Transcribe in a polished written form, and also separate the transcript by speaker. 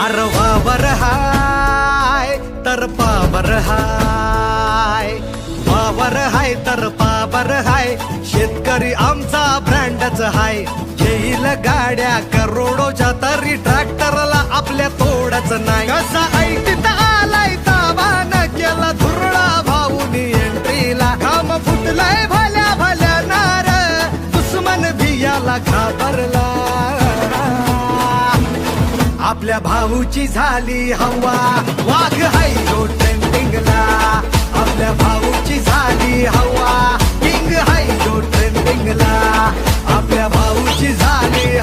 Speaker 1: अरे वावर हाय तर पावर हाय, वावर हाय तर पावर हाय, शेतकरी आमचा ब्रँडच हाय. येईल गाड्या करोडोच्या तरी ट्रॅक्टरला आपल्या तोडच नाही. कसा ऐटीत आलाय तावान केला धुरळा भाऊनी एंट्रीला. काम फुटलाय भल्या भल्या नार, दुश्मन भियाला घाबरला. आपल्या भाऊची झाली हवा, वाघ हाय जो ट्रेंडिंगला. आपल्या भाऊची झाली हवा, किंग हाय जो ट्रेंडिंगला. आपल्या भाऊची झाली